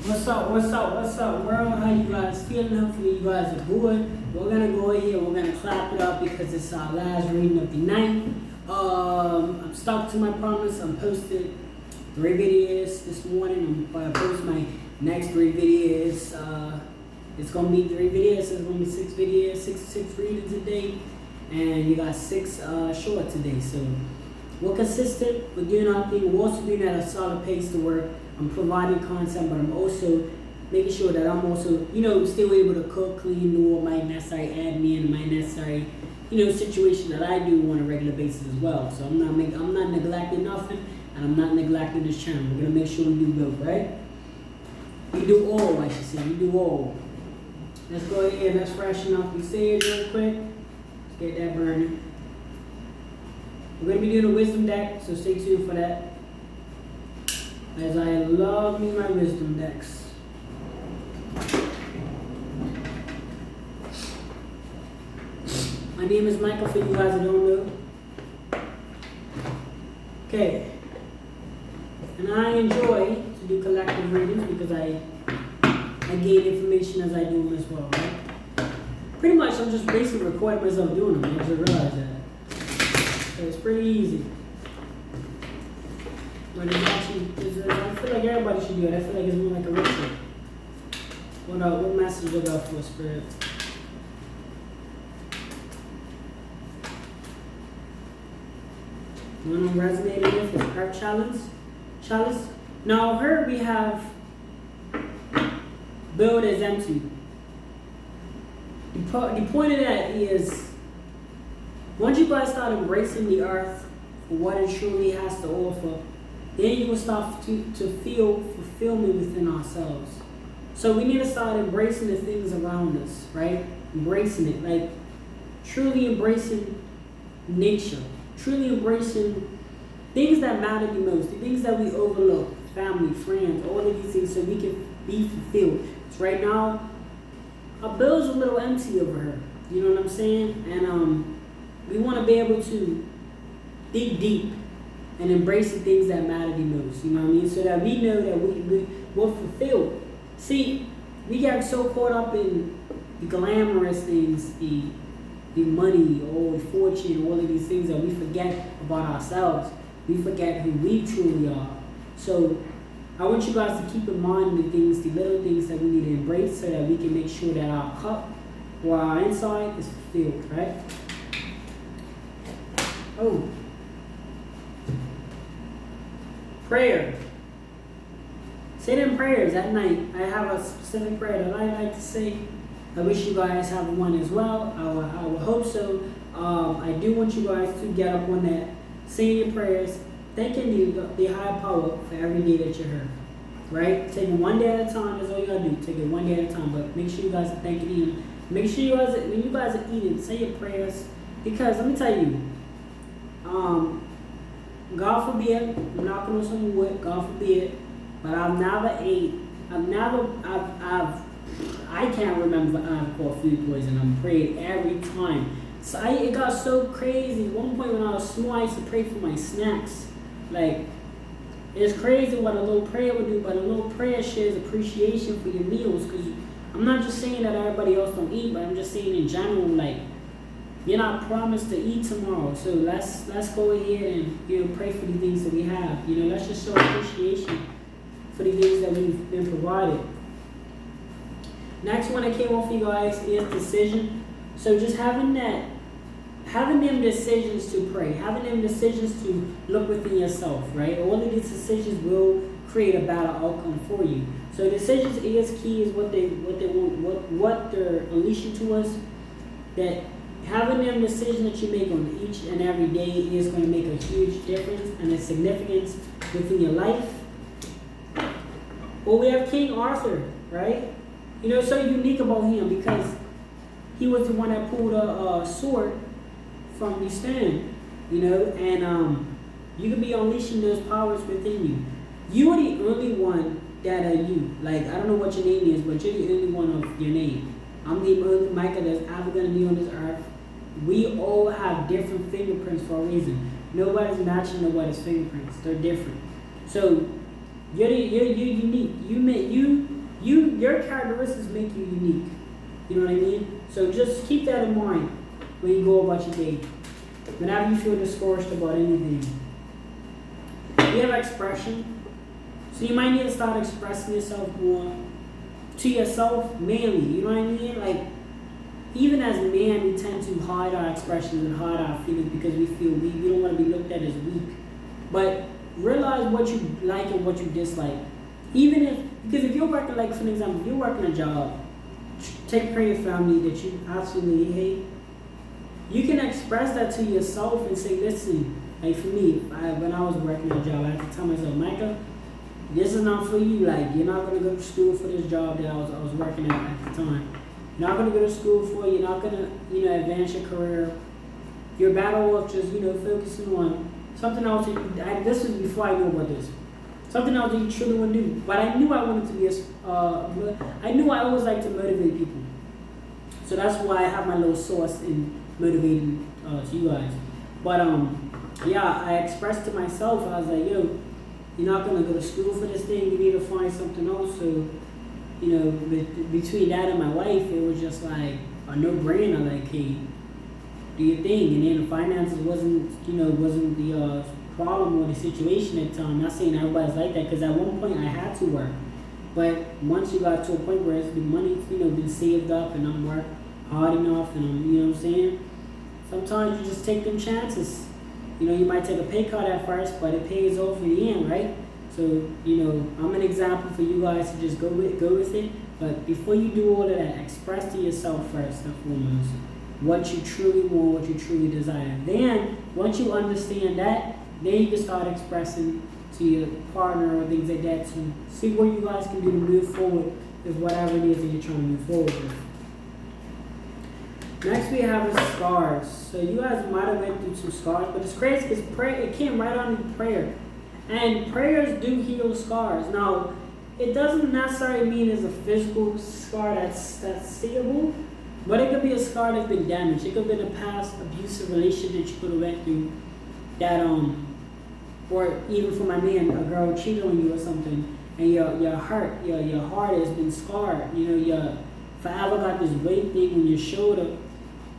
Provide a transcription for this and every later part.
What's up, world? How you guys feeling? Hopefully you guys are good. We're gonna go ahead, we're gonna clap it up because it's our last reading of the night. I'm stuck to my promise. I'm posted 3 videos this morning. I'm gonna post my next 3 videos. It's gonna be 3 videos, so it's gonna be 6 videos, six readings a day. And you got 6 short today. So we're consistent, we're doing our thing, we're also doing at a solid pace to work. I'm providing content, but I'm also making sure that I'm also, still able to cook, clean, do all my necessary admin, my necessary, situation that I do on a regular basis as well. So I'm not neglecting nothing, and I'm not neglecting this channel. We're gonna make sure we do both, right? We do all, I should say. We do all. Let's go ahead. Let's freshen up these sage real quick. Let's get that burning. We're gonna be doing a wisdom deck, so stay tuned for that. As I love me my wisdom decks. My name is Michael, for you guys that don't know. Okay. And I enjoy to do collective readings because I gain information as I do them as well, right? Pretty much I'm just basically recording myself doing them. I just realized that. So it's pretty easy. But it's actually, I feel like everybody should do it. I feel like it's more like a ritual. What message would I for Spirit? One I'm resonating with is Earth Chalice. Now here we have build as empty. The point of that is, once you guys start embracing the earth for what it truly has to offer, then you will start to feel fulfillment within ourselves. So we need to start embracing the things around us, right? Embracing it, like truly embracing nature, truly embracing things that matter the most, the things that we overlook, family, friends, all of these things, so we can be fulfilled. So right now, our bill's a little empty over here. You know what I'm saying? And we want to be able to dig deep and embrace the things that matter the most, you know what I mean? So that we know that we're fulfilled. See, we get so caught up in the glamorous things, the money, all the fortune, all of these things, that we forget about ourselves. We forget who we truly are. So I want you guys to keep in mind the little things that we need to embrace, so that we can make sure that our cup or our inside is fulfilled, right? Oh. Prayer. Say them prayers at night. I have a specific prayer that I like to say. I wish you guys have one as well. I would hope so. I do want you guys to get up on that, saying your prayers, thanking the higher power for every day that you're here. Right? Take it one day at a time. That's all you gotta do. Take it one day at a time. But make sure you guys are thanking him. Make sure you guys, when you guys are eating, say your prayers. Because let me tell you, God forbid, I'm not going to say what, God forbid, but I can't remember I've caught food poisoning. I'm prayed every time. So it got so crazy. At one point when I was small, I used to pray for my snacks. Like, it's crazy what a little prayer would do, but a little prayer shares appreciation for your meals. Because I'm not just saying that everybody else don't eat, but I'm just saying in general, like, you're not promised to eat tomorrow, so let's go ahead and pray for the things that we have. Let's just show appreciation for the things that we've been provided. Next one that came off you guys is decision. So just having them decisions to pray, having them decisions to look within yourself, right? All of these decisions will create a better outcome for you. So decisions is key, is what they want, what they're unleashing to us. That having them decisions that you make on each and every day is going to make a huge difference and a significance within your life. Well, we have King Arthur, right? So unique about him because he was the one that pulled a sword from the stone, and you can be unleashing those powers within you. You are the only one that are you. Like, I don't know what your name is, but you're the only one of your name. I'm the only Michael that's ever going to be on this earth. We all have different fingerprints for a reason. Nobody's matching nobody's fingerprints. They're different. So you're unique. You your characteristics make you unique. You know what I mean? So just keep that in mind when you go about your day. Whenever you feel discouraged about anything. You have expression. So you might need to start expressing yourself more to yourself mainly. You know what I mean? Like, even as men, we tend to hide our expressions and hide our feelings because we feel weak. We don't want to be looked at as weak. But realize what you like and what you dislike. Because if you're working, like for example, if you're working a job, take care of your family that you absolutely hate, you can express that to yourself and say, listen, like for me, when I was working a job, I had to tell myself, Micah, this is not for you. Like, you're not going to go to school for this job that I was working at the time. You're not going to go to school for it. You're not going to, advance your career. You're better off just, focusing on something else. This was before I knew about this. Something else that you truly want to do. But I knew I wanted to be I knew I always like to motivate people. So that's why I have my little source in motivating to you guys. But I expressed to myself, I was like, yo, you're not going to go to school for this thing. You need to find something else. So, between that and my wife, it was just like a no-brainer. Like, hey, do your thing. And then the finances wasn't the problem or the situation at the time. I'm not saying everybody's like that, because at one point I had to work. But once you got to a point where the money's been saved up and I'm work hard enough and I'm, what I'm saying? Sometimes you just take them chances. You might take a pay cut at first, but it pays off in the end, right? So, I'm an example for you guys to just go with it. But before you do all of that, express to yourself first and foremost what you truly want, what you truly desire. Then, once you understand that, then you can start expressing to your partner or things like that to see what you guys can do to move forward with whatever it is that you're trying to move forward with. Next we have is scars. So you guys might have went through some scars, but it's crazy because prayer, it came right on in prayer. And prayers do heal scars. Now, it doesn't necessarily mean it's a physical scar that's seeable, but it could be a scar that's been damaged. It could have been a past abusive relationship that you could have went through that or even for my man, a girl cheated on you or something, and your heart has been scarred. You forever got this weight thing on your shoulder,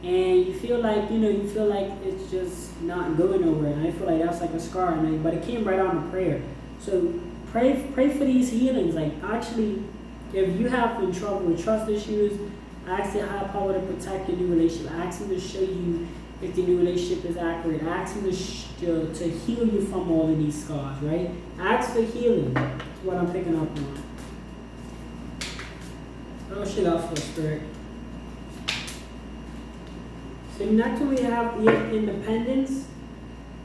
and you feel like it's just not going nowhere. And I feel like that's like a scar, but it came right on to prayer. So pray for these healings. Like, actually, if you have been trouble with trust issues, ask the higher power to protect your new relationship. Ask him to show you if the new relationship is accurate. Ask him to heal you from all of these scars, right? Ask for healing. That's what I'm picking up on. Oh shit, I feel spirit. So next one we have independence.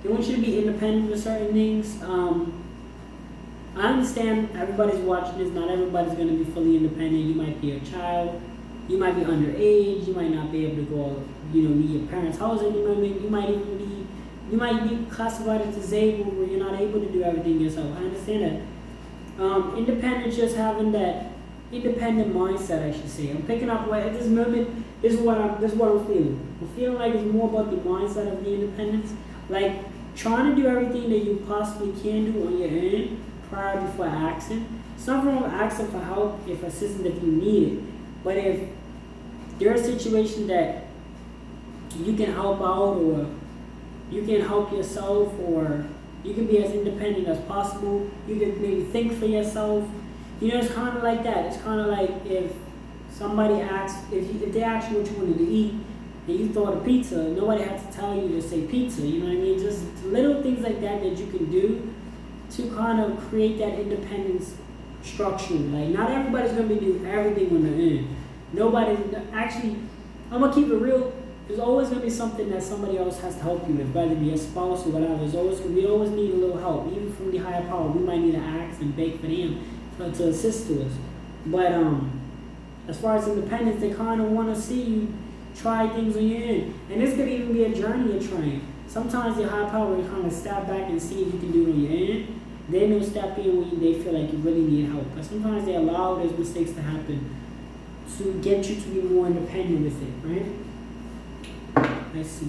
They want you to be independent with certain things. I understand everybody's watching this. Not everybody's going to be fully independent. You might be a child. You might be underage. You might not be able to go, leave your parents' house at any moment. You might be classified as disabled, where you're not able to do everything yourself. I understand that. Independence, just having that independent mindset, I should say. I'm picking up at this moment. This is what I'm feeling. I'm feeling like it's more about the mindset of the independence, like trying to do everything that you possibly can do on your own prior before asking. It's not wrong with asking for help, if assistance, if you need it. But if there's a situation that you can help out, or you can help yourself, or you can be as independent as possible, you can maybe think for yourself. It's kind of like that. It's kind of like if somebody asks, if they ask you what you wanted to eat, and you thought of pizza, nobody had to tell you to say pizza. You know what I mean? Just little things like that you can do to kind of create that independence structure. Like, not everybody's going to be doing everything on their own. Actually, I'm going to keep it real. There's always going to be something that somebody else has to help you with, whether it be a spouse or whatever. We always need a little help, even from the higher power. We might need to ask and beg for them to assist us. But as far as independence, they kind of want to see you try things on your own. And this could even be a journey you're trying. Sometimes the higher power will kind of step back and see if you can do it on your own. Then they'll step in when they feel like you really need help. But sometimes they allow those mistakes to happen to get you to be more independent with it, right? Let's see.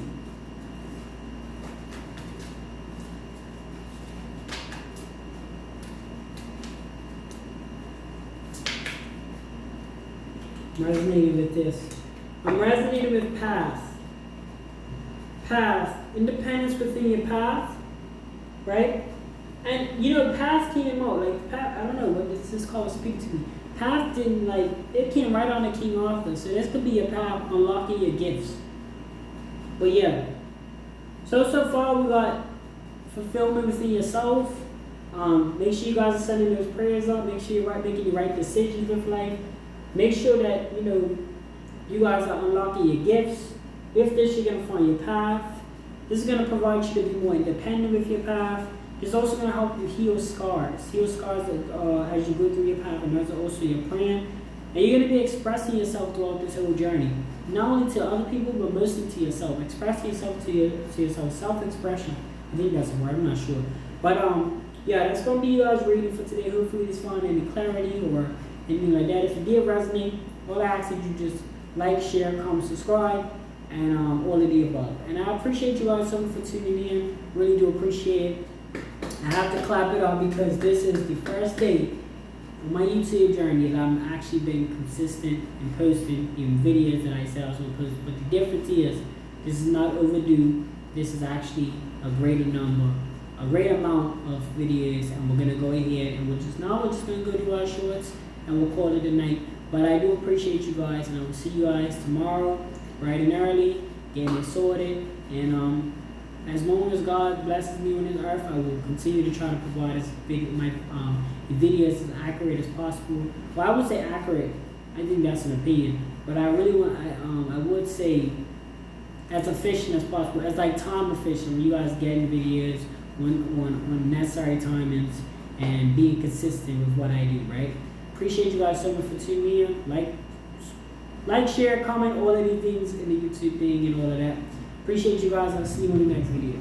resonating with this. I'm resonating with path. Path. Independence within your path. Right? And you know, path came out. Like, path, I don't know what this is called, speak to me. Path didn't like, it came right on the King Arthur. So this could be a path unlocking your gifts. But yeah. So far we got fulfillment within yourself. Make sure you guys are sending those prayers up. Make sure you're making the right decisions with life. Make sure that, you know, you guys are unlocking your gifts. With this, you're going to find your path. This is going to provide you to be more independent with your path. It's also going to help you heal scars. Heal scars as you go through your path, and that's also your plan. And you're going to be expressing yourself throughout this whole journey. Not only to other people, but mostly to yourself. Expressing yourself to yourself. Self-expression. I think that's the word. I'm not sure. But yeah, that's going to be you guys' reading for today. Hopefully this found any clarity or anything like that. If it did resonate, all I ask is you just like, share, comment, subscribe, and all of the above. And I appreciate you guys so much for tuning in. Really do appreciate it. I have to clap it up because this is the first day on my YouTube journey that I'm actually been consistent in posting even videos that I said I was going to post. But the difference is, this is not overdue. This is actually a great amount of videos, and we're going to go ahead and we're just going to go to our shorts and we'll call it a night. But I do appreciate you guys, and I will see you guys tomorrow, bright and early, getting it sorted. And as long as God blesses me on this earth, I will continue to try to provide my videos as accurate as possible. Well, I would say accurate. I think that's an opinion, but I really want. I would say as efficient as possible, as like time efficient. When you guys getting videos when necessary timings and being consistent with what I do. Right. Appreciate you guys so much for tuning in. Like, share, comment, all of these things in the YouTube thing and all of that. Appreciate you guys. I'll see you in the next video.